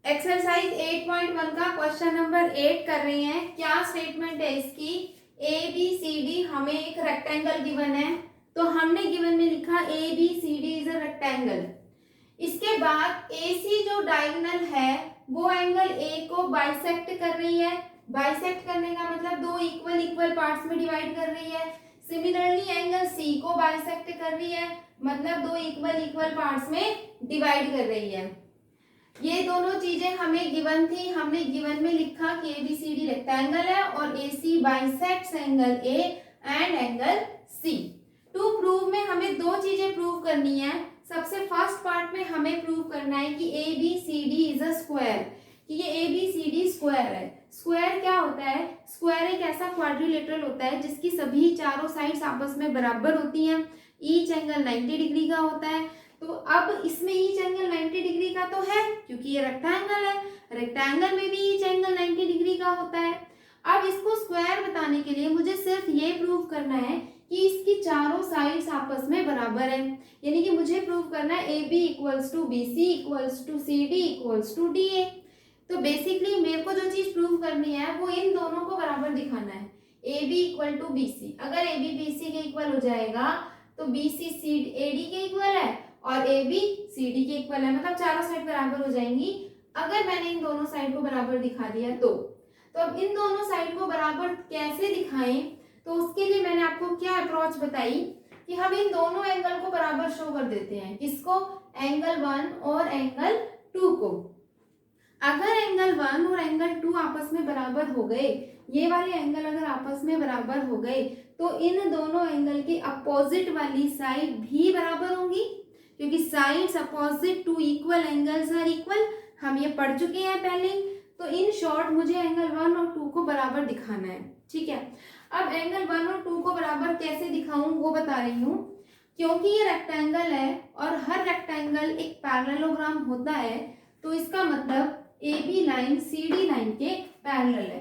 Exercise 8.1 का question number 8 कर रहे हैं। क्या स्टेटमेंट है इसकी? ए बी सी डी, हमें एक रेक्टेंगल गिवन है, तो हमने गिवन में लिखा A B C D is a rectangle. इसके बाद ए सी जो डायगोनल है वो एंगल ए को बाइसेक्ट कर रही है। बाइसेक्ट करने का मतलब दो इक्वल इक्वल पार्ट्स में डिवाइड कर रही है। सिमिलरली एंगल सी को बाइसेक्ट कर रही है, मतलब दो इक्वल इक्वल पार्ट्स में डिवाइड कर रही है। ये दोनों चीजें हमें गिवन थी। हमने गिवन में लिखा कि A B C D rectangle है और A C bisects angle A and angle C. To prove में हमें दो चीजें प्रूव करनी है। सबसे फर्स्ट पार्ट में हमें प्रूव करना है कि A B C D is a square, कि ये A B C D square है। स्क्वायर क्या होता है? स्क्वायर एक ऐसा क्वाड्रिलेटरल होता है जिसकी सभी चारों साइड्स आपस में बराबर होती हैं। ईच एंगल 90 डिग्री का होता है। तो अब इसमें ईच एंगल 90 डिग्री का तो है क्योंकि ये रेक्टेंगल है। रेक्टेंगल में भी ईच एंगल 90 डिग्री का होता है। अब इसको स्क्वायर बताने के लिए मुझे सिर्फ ये प्रूव करना है कि इसकी चारों साइड्स आपस में बराबर है। यानी कि मुझे प्रूव करना है A B equals to B C equals to C D equals to D A. तो बेसिकली मेरे को जो चीज प्रूव करनी है वो इन दोनों को बराबर दिखाना है। A B equal to B C, अगर ए बी बी सी के इक्वल हो जाएगा तो B C C A D के इक्वल है और ए बी सी डी के इक्वल है, मतलब चारों साइड बराबर हो जाएंगी। अगर मैंने इन दोनों साइड को बराबर दिखा दिया तो अब इन दोनों साइड को बराबर कैसे दिखाएं? तो उसके लिए मैंने आपको क्या अप्रोच बताई कि हम इन दोनों एंगल को बराबर शो कर देते हैं। किसको? एंगल 1 और एंगल 2 को। अगर एंगल 1 और एंगल 2 आपस में बराबर हो गए, ये वाले एंगल अगर आपस में बराबर हो गए, तो इन दोनों एंगल की अपोजिट वाली साइड भी बराबर होंगी, क्योंकि sides opposite to equal angles are equal. हम ये पढ़ चुके हैं पहले। तो इन शॉर्ट मुझे एंगल 1 और 2 को बराबर दिखाना है। ठीक है, अब एंगल 1 और 2 को बराबर कैसे दिखाऊं वो बता रही हूँ। क्योंकि ये रेक्टेंगल है और हर रेक्टेंगल एक पैरेललोग्राम होता है, तो इसका मतलब A B line C D line के पैरेलल है।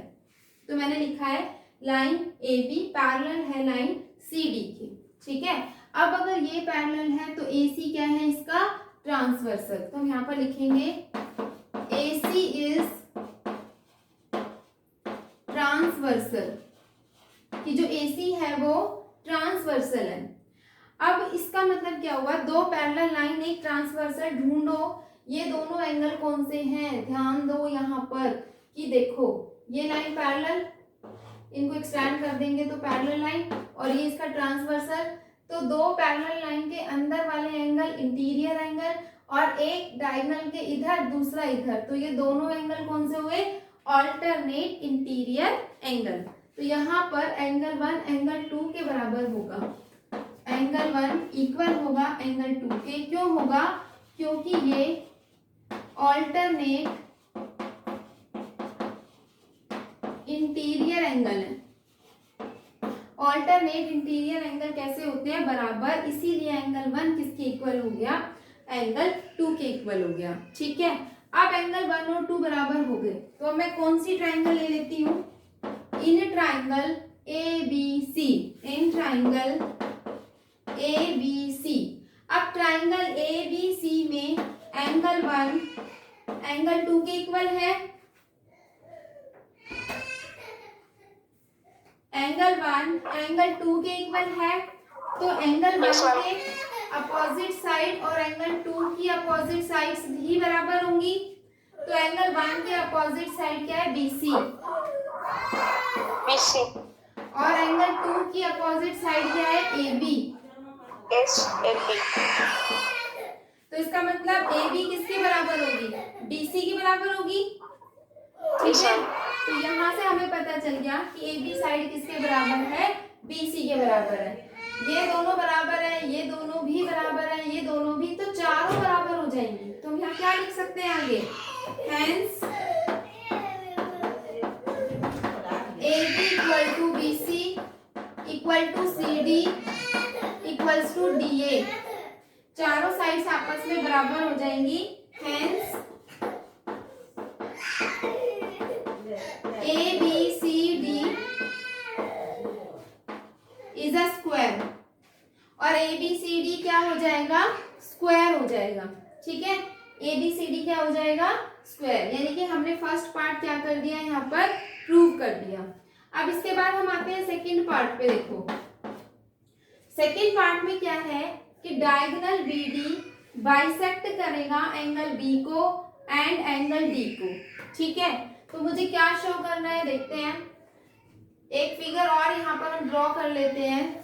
तो मैंने लिखा है लाइन ए बी पैरेलल है लाइन सी डी की। ठीक है, अब अगर ये पैरेलल है तो ए सी क्या है? इसका ट्रांसवर्सल। तो हम यहाँ पर लिखेंगे ए सी इज ट्रांसवर्सल, कि जो ए सी है वो ट्रांसवर्सल है। अब इसका मतलब क्या हुआ? दो पैरेलल लाइन एक ट्रांसवर्सल ढूंढो। ये दोनों एंगल कौन से हैं? ध्यान दो यहाँ पर कि देखो ये लाइन पैरेलल, इनको एक्सटेंड कर देंगे तो पैरेलल लाइन, और ये इसका ट्रांसवर्सल। तो दो पैरेलल लाइन के अंदर वाले एंगल इंटीरियर एंगल और एक डायगोनल के इधर दूसरा इधर, तो ये दोनों एंगल कौन से हुए? Alternate interior angle. तो यहाँ पर एंगल 1 एंगल 2 के बराबर होगा। एंगल 1 इक्वल होगा एंगल 2 के। क्यों होगा? क्योंकि ये ऑल्टरनेट इंटीरियर एंगल है। ऑल्टरनेट इंटीरियर एंगल कैसे होते हैं? बराबर, इसीलिए एंगल 1 किसके इक्वल हो गया? एंगल 2 के इक्वल हो गया। ठीक है, अब एंगल 1 और 2 बराबर हो गए, तो मैं कौन सी ट्राइंगल ले लेती हूँ? In triangle A B C, in triangle A B C. अब ट्राइंगल ए बी सी में एंगल 1 एंगल 2 के इक्वल है। एंगल 1 एंगल 2 के इक्वल है, तो एंगल 1 के अपोजिट साइड और एंगल 2 की अपोजिट साइड्स भी बराबर होंगी। तो एंगल 1 के अपोजिट साइड क्या है? BC। BC और एंगल 2 की अपोजिट साइड क्या है? AB। SLB। तो इसका मतलब AB किसके बराबर होगी? BC के बराबर होगी। ठीक है, तो यहाँ से हमें पता चल गया कि AB साइड किसके बराबर है? BC के बराबर है। ये दोनों बराबर है, ये दोनों भी बराबर है, ये दोनों भी, तो चारों बराबर हो जाएंगी। तो हम यहाँ क्या लिख सकते हैं आगे? Hence AB equal to BC equal to CD equals to DA। चारों साइड्स आपस में बराबर हो जाएंगी। Hence ABCD is a square, और ABCD क्या हो जाएगा? स्क्वायर हो जाएगा। ठीक है, ABCD क्या हो जाएगा? स्क्वायर, यानी कि हमने फर्स्ट पार्ट क्या कर दिया यहाँ पर प्रूव कर दिया। अब इसके बाद हम आते हैं सेकंड पार्ट पे। देखो सेकंड पार्ट में क्या है कि डायगोनल बीडी बाइसेक्ट करेगा एंगल बी को एंड एंगल डी को। ठीक है, तो मुझे क्या शो करना है देखते हैं। एक फिगर और यहाँ पर हम ड्रॉ कर लेते हैं।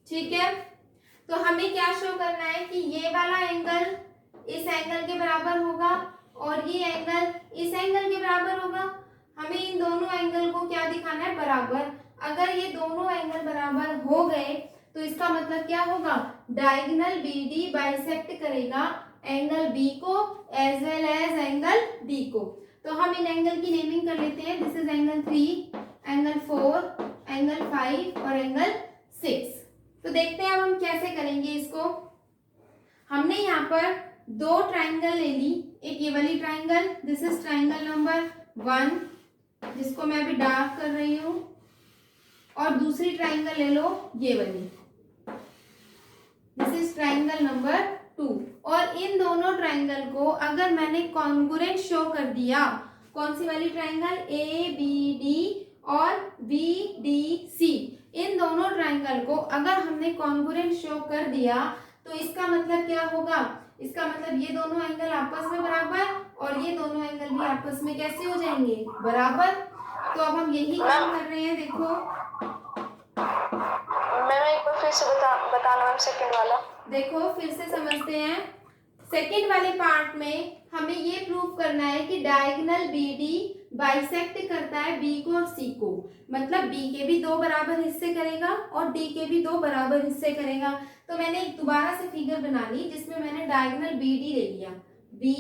ठीक है, तो हमें क्या शो करना है कि ये वाला एंगल इस एंगल के बराबर होगा और ये एंगल इस एंगल के बराबर होगा। हमें इन दोनों एंगल को क्या दिखाना है, बराबर। अगर ये दोनों एंगल बराबर हो गए तो इसका मतलब क्या होगा, डायगोनल बीडी बाइसेक्ट करेगा एंगल बी को as well as angle D को। तो हम इन एंगल की नेमिंग कर लेते हैं। This is angle 3, angle 4, angle 5 और एंगल 6। तो देखते हैं अब हम कैसे करेंगे इसको। हमने यहाँ पर दो ट्राइंगल ले ली, एक ये वाली triangle, this is triangle number 1 जिसको मैं अभी डार्क कर रही हूँ, और दूसरी ट्राइंगल ले लो ये वाली, दिस इज ट्राइंगल नंबर 2। और इन दोनों ट्राइंगल को अगर मैंने कॉन्ग्रुएंट शो कर दिया, कौन सी वाली ट्राइंगल, ए बी डी और बी डी सी, इन दोनों ट्राइंगल को अगर हमने कॉन्ग्रुएंट शो कर दिया तो इसका मतलब क्या होगा, इसका मतलब ये दोनों एंगल आपस में बराबर और ये दोनों एंगल भी आपस में कैसे हो जाएंगे, बराबर। तो अब हम यही काम कर रहे हैं। देखो मैम एक बार फिर से बताना मैम सेकंड वाला। देखो फिर से समझते हैं। सेकंड वाले पार्ट में हमें ये प्रूव करना है कि डायगोनल बीडी बाइसेक्ट करता है बी को और सी को, मतलब बी के भी दो बराबर हिस्से करेगा और डी के भी दो बराबर हिस्से करेगा। तो मैंने एक दोबारा से फिगर बना ली जिसमें मैंने डायगोनल बीडी ले लिया, बी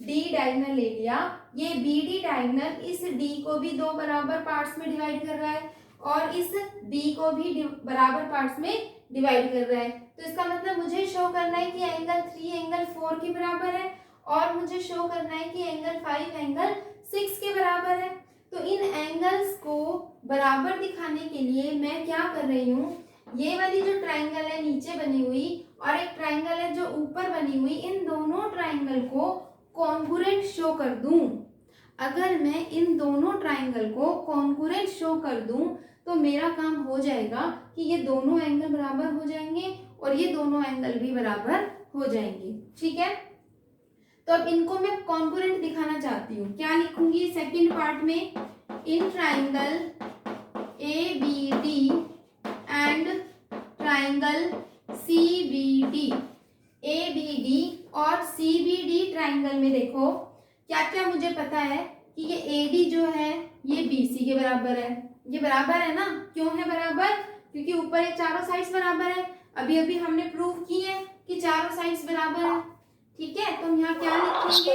डी डायगोनल ले लिया। ये बी डी डायगोनल इस डी को भी दो बराबर पार्ट्स में डिवाइड कर रहा है और इस बी को भी बराबर पार्ट्स में डिवाइड कर रहा है। तो इसका मतलब मुझे शो करना है कि एंगल 3 एंगल 4 के बराबर है और मुझे शो करना है कि एंगल 5 एंगल 6 के बराबर है। तो इन एंगल्स को बराबर दिखाने के लिए मैं क्या कर रही हूँ, ये वाली जो ट्राइंगल है नीचे बनी हुई और एक ट्राइंगल है जो ऊपर बनी हुई, इन दोनों ट्राइंगल को कॉन्ग्रुएंट शो कर दूं। अगर मैं इन दोनों ट्राइंगल को कॉन्ग्रुएंट शो कर दूं तो मेरा काम हो जाएगा कि ये दोनों एंगल बराबर हो जाएंगे और ये दोनों एंगल भी बराबर हो जाएंगे। ठीक है, तो अब इनको मैं कॉन्ग्रुएंट दिखाना चाहती हूँ। क्या लिखूंगी सेकंड पार्ट में, in triangle A B D and triangle C B D, A B D और सी बी डी ट्राइंगल में देखो क्या क्या मुझे पता है कि ये ए डी जो है ये बी सी के बराबर है। ये बराबर है ना, क्यों है बराबर, क्योंकि ऊपर ये चारों साइड्स बराबर है। अभी अभी हमने प्रूव की है कि चारों साइड्स बराबर है। ठीक है, तो हम यहाँ क्या लिखेंगे,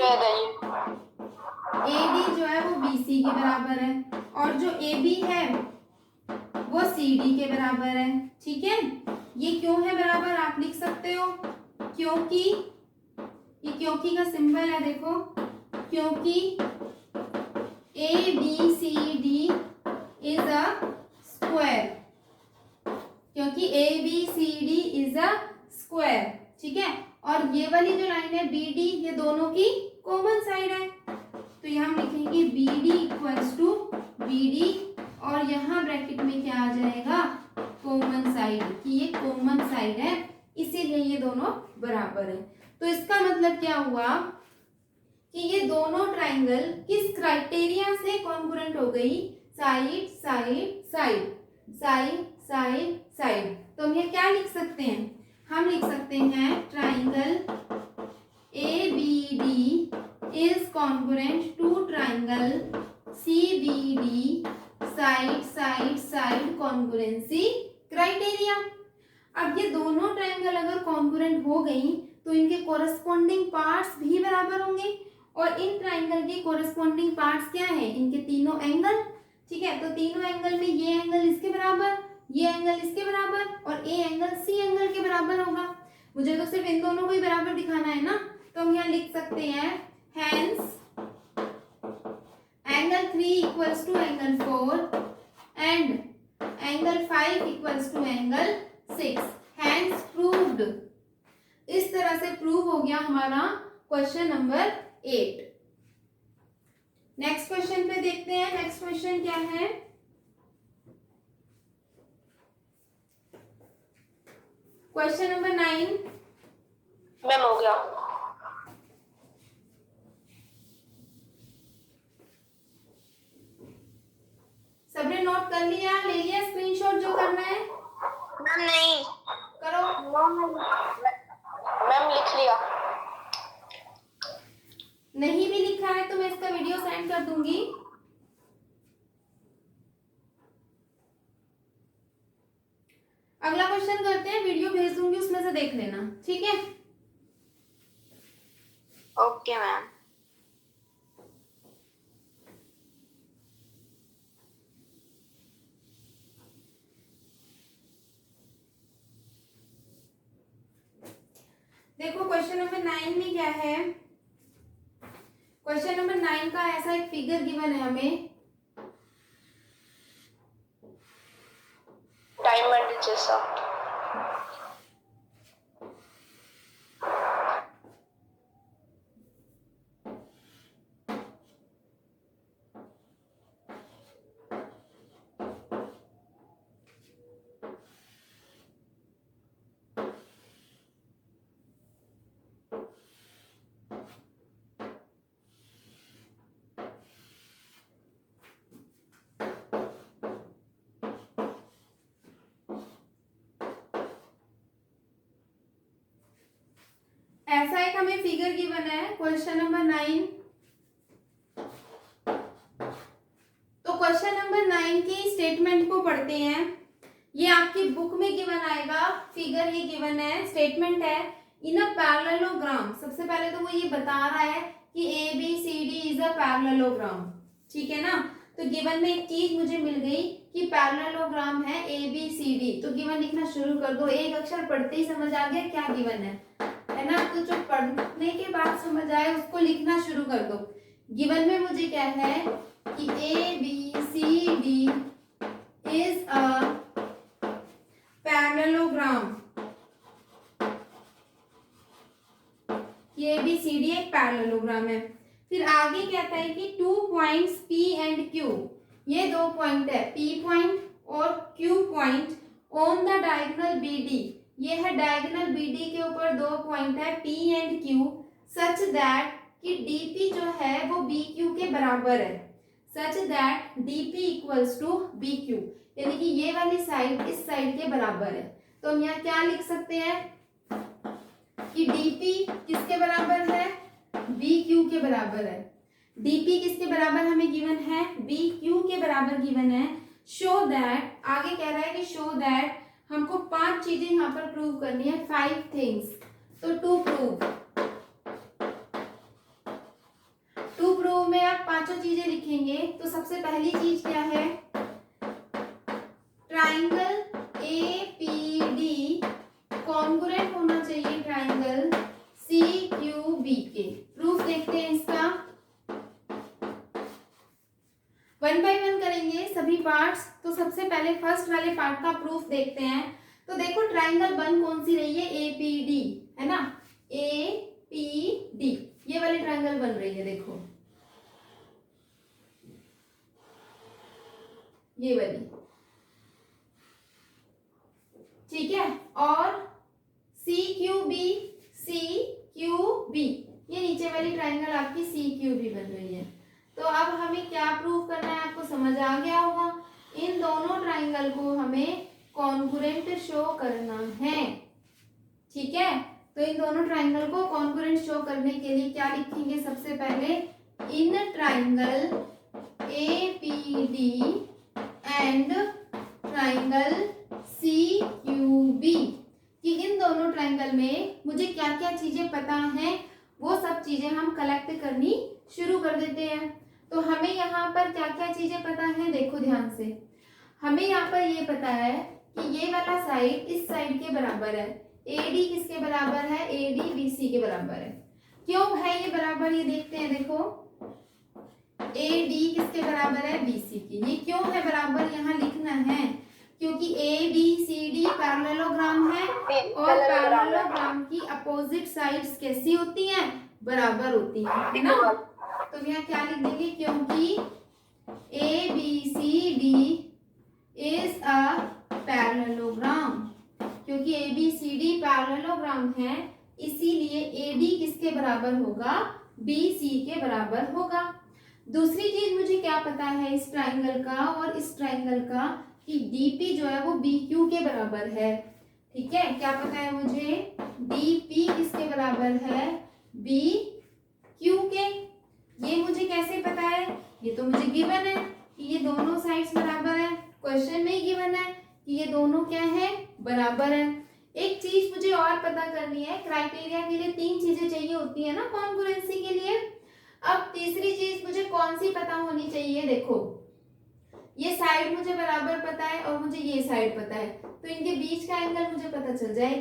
ए डी जो है वो बी सी के बराबर है और जो ए बी है वो सी डी के बराबर है। ठीक है, ये क्यों है बराबर आप लिख सकते हो, क्योंकि ये क्योंकि का सिंबल है, देखो क्योंकि A B C D is a square, क्योंकि A B C D is a square. ठीक है, और ये वाली जो लाइन है बी डी, ये दोनों की कॉमन साइड है। तो यहाँ हम लिखेंगे B D equals to B D और यहाँ ब्रैकेट में क्या आ जाएगा, कॉमन साइड, कि ये कॉमन साइड है इसीलिए ये दोनों बराबर है। तो इसका मतलब क्या हुआ कि ये दोनों ट्राइंगल किस क्राइटेरिया से कॉन्ग्रुएंट हो गई, side side side, side side side. तो हम ये क्या लिख सकते हैं, हम लिख सकते हैं triangle A B D is congruent to triangle C B D, side side side congruency criteria. अब ये दोनों ट्राइंगल अगर कॉन्ग्रुएंट हो गई तो इनके कोरस्पॉन्डिंग पार्ट्स भी बराबर होंगे और इन ट्राइंगल के कोरस्पॉन्डिंग पार्ट्स क्या है, इनके तीनों एंगल। ठीक है, तो तीनों एंगल में ये एंगल इसके बराबर, ये एंगल इसके बराबर और ए एंगल सी एंगल के बराबर होगा। मुझे तो सिर्फ इन दोनों को ही बराबर दिखाना है ना, तो हम यहाँ लिख सकते हैं hence angle 3 equals to angle 4 and angle 5 equals to angle 6. Hence proved. इस तरह से प्रूव हो गया हमारा क्वेश्चन नंबर 8. नेक्स्ट क्वेश्चन पे देखते हैं. नेक्स्ट क्वेश्चन क्या है? Question number 9. मैम हो गया. सबने नोट कर लिया? ले लिया स्क्रीनशॉट जो करना है? मैम नहीं करो. मैम लिख लिया. नहीं भी लिखा है तो मैं इसका वीडियो सेंड कर दूंगी. अगला क्वेश्चन करते हैं. वीडियो भेज दूंगी, उसमें से देख लेना. ठीक है? Okay ma'am. देखो क्वेश्चन नंबर 9 में क्या है. क्वेश्चन नंबर 9 का ऐसा एक फिगर गिवन है हमें. डायमंड जैसा. ऐसा एक हमें फिगर गिवन है. Question number 9. तो क्वेश्चन नंबर 9 की स्टेटमेंट को पढ़ते हैं. ये आपकी बुक में गिवन आएगा. फिगर ये गिवन है, स्टेटमेंट है. इन अ पैरेललोग्राम. सबसे पहले तो वो ये बता रहा है कि ABCD इज अ पैरेललोग्राम. ठीक है ना? तो गिवन में एक चीज मुझे मिल गई कि पैरेललोग्राम है ABCD. तो गिवन लिखना शुरू कर दो. एक अक्षर पढ़ते ही समझ आ गया क्या गिवन है ना? तो जो पढ़ने के बाद समझ आए उसको लिखना शुरू कर दो. गिवन में मुझे क्या है कि ABCD इज अ पैरेललोग्राम. ये ABCD एक पैरेललोग्राम है. फिर आगे कहता है कि 2 पॉइंट्स P एंड Q. ये 2 पॉइंट है, P पॉइंट और Q point on the diagonal BD. ये है डायगोनल BD के ऊपर 2 पॉइंट है P and Q such that कि DP जो है वो BQ के बराबर है. Such that DP equals to BQ. यानी कि ये वाली साइड इस साइड के बराबर है. तो हम यहाँ क्या लिख सकते हैं कि DP किसके बराबर है? BQ के बराबर है. DP किसके बराबर हमें गिवन है? BQ के बराबर गिवन है. शो दैट, आगे कह रहा है कि शो दैट हमको 5 चीजें यहाँ पर प्रूव करनी है. 5 थिंग्स. तो टू प्रूव में आप 5 चीजें लिखेंगे. तो सबसे पहली चीज क्या है? ट्राइंगल APD कॉन्ग्रुएंट होना चाहिए ट्राइंगल CQB के. प्रूफ देखते हैं इसका. 1 बाय 1 करेंगे सभी पार्ट्स. तो सबसे पहले फर्स्ट वाले पार्ट का प्रूफ देखते हैं. तो देखो ट्राइंगल बन कौन सी रही है? APD है ना? APD ये वाली ट्राइंगल बन रही है. देखो ये वाली. ठीक है? और CQB ये नीचे वाली ट्राइंगल आपकी CQB बन रही है. तो अब हमें क्या प्रूव करना है? आपको समझ आ गया होगा. इन दोनों ट्राइंगल को हमें कॉन्ग्रुएंट शो करना है. ठीक है? तो इन दोनों ट्राइंगल को कॉन्ग्रुएंट शो करने के लिए क्या लिखेंगे? सबसे पहले in triangle APD and triangle CQB कि इन दोनों ट्राइंगल में मुझे क्या क्या चीजें पता हैं, वो सब चीजें हम कलेक्ट करनी शुरू कर देते हैं. तो हमें यहाँ पर क्या क्या चीजें पता है? देखो ध्यान से. हमें यहाँ पर ये पता है कि ये वाला साइड इस साइड के बराबर है. AD किसके बराबर है? AD BC के बराबर है. क्यों है ये बराबर? ये देखते हैं. देखो ए डी किसके बराबर है, बी सी की। ये क्यों है बराबर, यहाँ लिखना है क्योंकि A B C D parallelogram है और पैरेललोग्राम की अपोजिट साइड्स कैसी होती हैं, बराबर होती है ना। तो यहाँ क्या लिख देंगे, क्योंकि A B C D is a parallelogram, क्योंकि A B C D parallelogram है इसीलिए ए डी किसके बराबर होगा, बी सी के बराबर होगा। दूसरी चीज मुझे क्या पता है इस ट्राइंगल का और इस ट्राइंगल का, कि डीपी जो है वो बी क्यू के बराबर है। ठीक है, क्या पता है मुझे, डीपी किसके बराबर है, बी क्यू के। ये मुझे कैसे पता है, ये तो मुझे गिवन है कि ये दोनों साइड्स बराबर है, क्वेश्चन में ही गिवन है कि ये दोनों क्या है, बराबर है। एक चीज मुझे और पता करनी है, क्राइटेरिया के लिए 3 चीजें चाहिए होती है ना कॉन्ग्रुएंसी के लिए। अब तीसरी चीज मुझे कौन सी पता होनी चाहिए, देखो ये साइड मुझे बराबर पता है और मुझे ये साइड पता है, तो इनके बीच का एंगल मुझे पता चल जाए।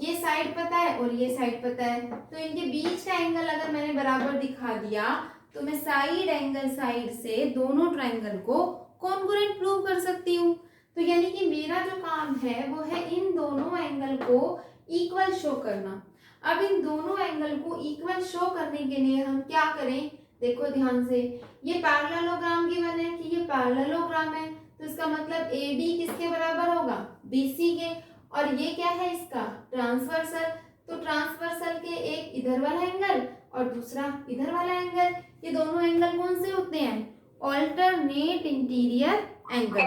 ये साइड पता है और ये साइड पता है, तो इनके बीच का एंगल अगर मैंने बराबर दिखा दिया तो मैं साइड एंगल साइड से दोनों ट्राइंगल को कॉन्ग्रुएंट प्रूव कर सकती हूँ। तो यानी कि मेरा जो काम है वो है इन दोनों एंगल को इक्वल शो करना। अब इन दोनों एंगल को इक्वल शो करने के लिए हम क्या करें, देखो ध्यान से, ये पैरेललोग्राम गिवन है कि ये पैरेललोग्राम है, तो इसका मतलब ए डी किसके बराबर होगा, बी सी के। और ये क्या है इसका ट्रांसवर्सल, तो ट्रांसवर्सल के एक इधर वाला एंगल और दूसरा इधर वाला एंगल, ये दोनों एंगल कौन से होते हैं, ऑल्टरनेट इंटीरियर एंगल,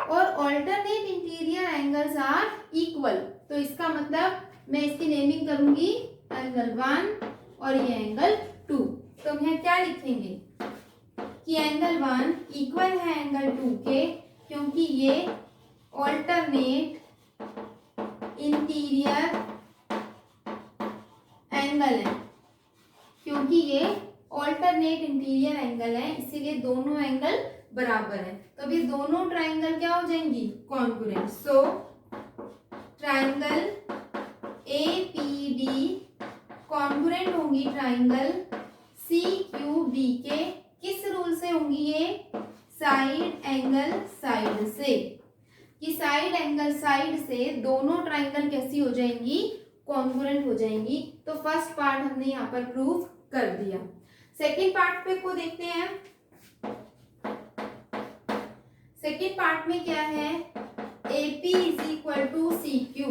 और alternate interior angles are equal. तो इसका मतलब मैं इसकी नेमिंग करूंगी एंगल 1 और ये एंगल 2। तो हम यहाँ क्या लिखेंगे कि एंगल 1 इक्वल है एंगल 2 के, क्योंकि ये ऑल्टरनेट इंटीरियर एंगल है, क्योंकि ये ऑल्टरनेट इंटीरियर एंगल है इसीलिए दोनों एंगल बराबर है। तो अभी दोनों ट्राइंगल क्या हो जाएंगी, congruent. So triangle A P D congruent होंगी ट्राइंगल सी क्यू बी के, किस रूल से होंगी ये, साइड एंगल साइड से, कि साइड एंगल साइड से दोनों ट्राइंगल कैसी हो जाएंगी, कॉन्ग्रुएंट हो जाएंगी। तो फर्स्ट पार्ट हमने यहाँ पर प्रूव कर दिया। सेकेंड पार्ट पे को देखते हैं। सेकेंड पार्ट में क्या है, AP is equal to C Q,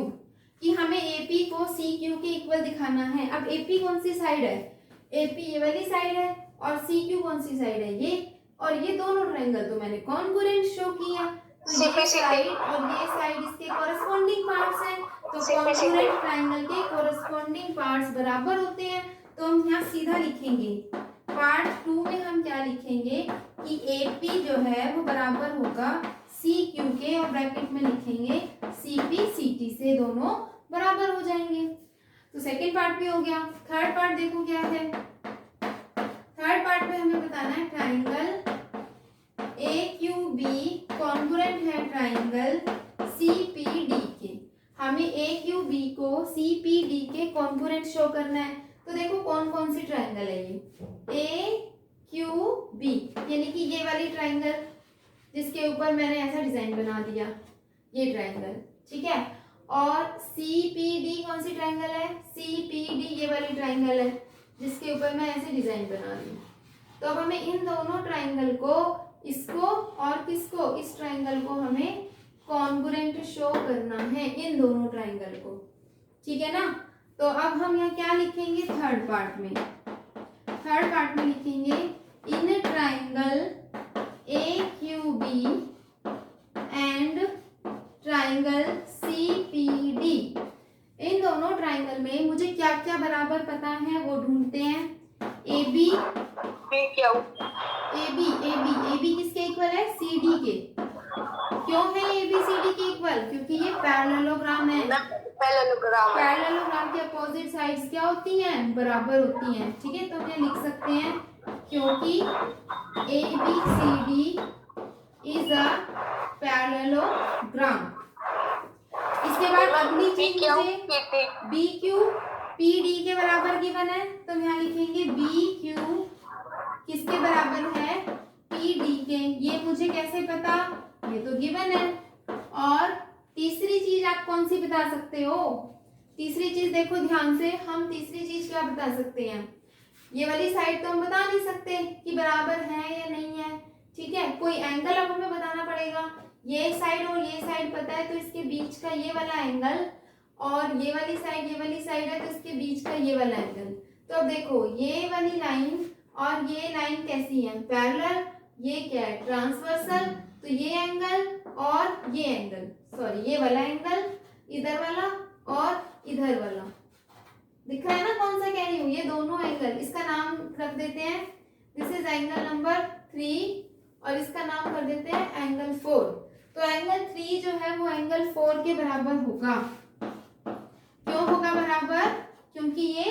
कि हमें AP को सी क्यू के इक्वल दिखाना है। अब AP कौन सी साइड है, AP ये वाली साइड है और सी क्यू कौन सी साइड है, ये, और ये दोनों ट्राइंगल तो मैंने कॉन्ग्रुएंट शो किया, तो ये साइड और ये साइड इसके कॉरेस्पॉन्डिंग पार्ट्स हैं, तो कॉन्ग्रुएंट ट्राइंगल के कॉरेस्पॉन्डिंग पार्ट्स बराबर होते हैं। तो हम यहाँ सीधा लिखेंगे पार्ट 2 में हम क्या लिखेंगे कि AP जो है वो बराबर होगा सी क्यू के, और ब्रैकेट में लिखेंगे CP CT से, दोनों बराबर हो जाएंगे। तो सेकेंड पार्ट भी हो गया। थर्ड पार्ट देखो क्या है, थर्ड पार्ट में हमें बताना है ट्राइंगल AQB कॉन्ग्रुएंट है ट्राइंगल CPD के। हमें AQB को CPD के कॉन्ग्रुएंट शो करना है। तो देखो कौन कौन सी ट्राइंगल है ये, AQB यानी कि ये वाली ट्राइंगल जिसके ऊपर मैंने ऐसा डिजाइन बना दिया, ये ट्राइंगल, ठीक है। और CPD कौन सी ट्राइंगल है, CPD ये वाली ट्राइंगल है जिसके ऊपर मैं ऐसे डिजाइन बना दी। तो अब हमें इन दोनों ट्राइंगल को, इसको और किसको, इस ट्राइंगल को हमें कॉन्ग्रुएंट शो करना है, इन दोनों ट्राइंगल को, ठीक है ना। तो अब हम यहाँ क्या लिखेंगे थर्ड पार्ट में, थर्ड पार्ट में लिखेंगे in triangle AQB and triangle CPD, इन दोनों ट्राइंगल में मुझे क्या क्या बराबर पता है वो ढूंढते हैं। AB किसके इक्वल है, CD के। क्यों है AB CD के इक्वल, क्योंकि ये पैरेललोग्राम है, पैरेललोग्राम के अपोजिट साइड्स क्या होती हैं, बराबर होती हैं, ठीक है। तो हम लिख सकते हैं क्योंकि ABCD इज अ पैरेललोग्राम। इसके बाद अगली चीज मुझे BQPD के बराबर गिवन है, तो यहाँ लिखेंगे BQ किसके बराबर है, PD के। ये मुझे कैसे पता, ये तो गिवन है। और तीसरी चीज आप कौन सी बता सकते हो, तीसरी चीज देखो ध्यान से, हम तीसरी चीज क्या बता सकते हैं, ये वाली साइड तो हम बता नहीं सकते कि बराबर है या नहीं है, ठीक है। कोई एंगल अब हमें बताना पड़ेगा, ये साइड और ये साइड पता है तो इसके बीच का ये वाला एंगल, और ये वाली साइड है तो इसके बीच का ये वाला एंगल। तो अब देखो ये वाली लाइन और ये लाइन कैसी है, पैरेलल, ये क्या है, ट्रांसवर्सल। तो ये एंगल और ये एंगल, सॉरी ये वाला एंगल, इधर वाला और इधर वाला, दिख रहा है ना कौन सा कह रही हूँ, ये दोनों एंगल, इसका नाम रख देते हैं, दिस इज एंगल नंबर 3 और इसका नाम कर देते हैं एंगल 4। तो एंगल 3 जो है वो एंगल 4 के बराबर होगा। क्यों होगा बराबर, क्योंकि ये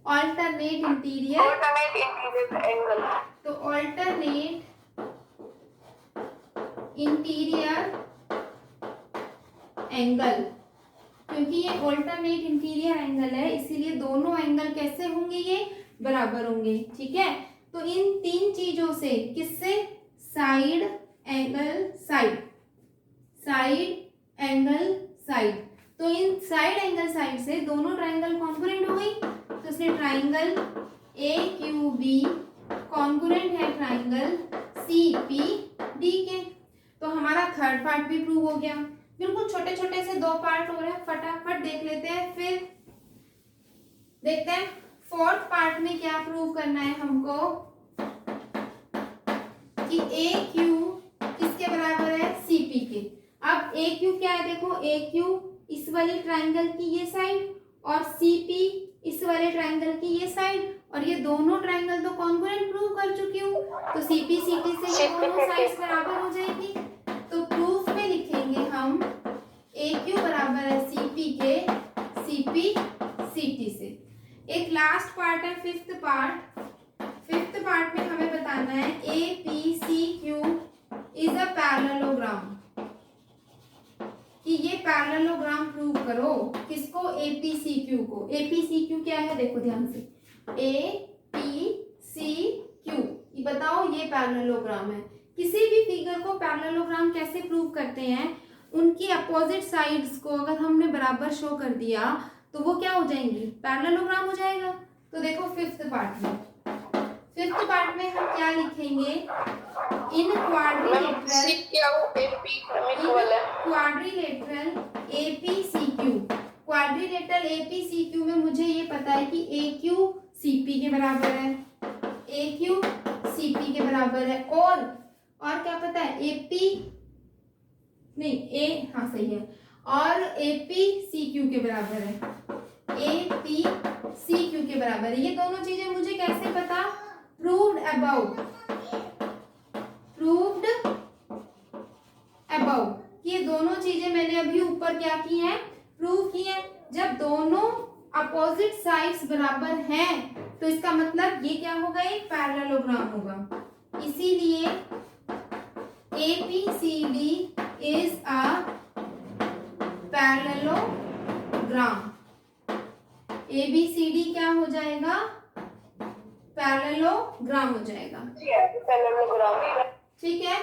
ऑल्टरनेट इंटीरियर एंगल। तो ऑल्टरनेट इंटीरियर एंगल, क्योंकि ये ऑल्टरनेट इंटीरियर एंगल है इसीलिए दोनों एंगल कैसे होंगे, ये बराबर होंगे, ठीक है। तो इन तीन चीजों से, किससे, side angle side, side angle side, तो इन साइड एंगल साइड से दोनों ट्राइंगल कॉन्ग्रुएंट हो गई। तो इसमें ट्राइंगल AQB कॉन्ग्रुएंट है ट्राइंगल CPD के। तो हमारा थर्ड पार्ट भी प्रूव हो गया। बिल्कुल छोटे छोटे से 2 पार्ट हो रहे हैं, फटाफट देख लेते हैं, फिर देखते हैं फोर्थ पार्ट में क्या प्रूव करना है हमको, कि AQ किसके बराबर है, CP के। अब AQ क्या है, देखो AQ इस वाले ट्राइंगल की ये साइड और CP इस वाले ट्राइंगल की ये साइड, और ये दोनों ट्राइंगल तो कॉन्ग्रुएंट प्रूव कर चुकी हूँ। तो CP CT से ये दोनों साइड्स बराबर हो जाएगी। तो प्रूफ में लिखेंगे हम AQ बराबर है CP के CP CT से। एक लास्ट पार्ट है फिफ्थ पार्ट। फिफ्थ पार्ट में हमें बताना है APCQ इज अ पैरेललोग्राम, कि ये पैरेललोग्राम प्रूव करो। किसको, APCQ को। APCQ क्या है, देखो ध्यान से, APCQ ये बताओ, ये पैरेललोग्राम है। किसी भी फिगर को पैरेललोग्राम कैसे प्रूव करते हैं, उनकी अपोजिट साइड्स को अगर हमने बराबर शो कर दिया तो वो क्या हो जाएंगी, पैरेललोग्राम हो जाएगा। तो देखो फिफ्थ पार्ट में हम क्या लिखेंगे, इन क्वाड्रिलेटरल APCQ में मुझे ये पता है कि AQ CP के बराबर है, AQ CP के बराबर है, और क्या पता है, हाँ सही है, और APCQ के बराबर है, APCQ के बराबर है। ये दोनों चीजें मुझे कैसे पता, प्रूव्ड अबाउट, ये दोनों चीजें मैंने अभी ऊपर क्या की हैं, प्रूव की हैं। जब दोनों अपोजिट साइड्स बराबर हैं तो इसका मतलब ये क्या होगा, एक पैरेललोग्राम होगा। इसीलिए APCD is a parallelogram. ABCD क्या हो जाएगा, पैरेललोग्राम हो जाएगा, पैरेललोग्राम। ठीक है।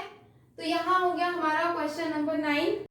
तो यहाँ हो गया हमारा क्वेश्चन नंबर 9।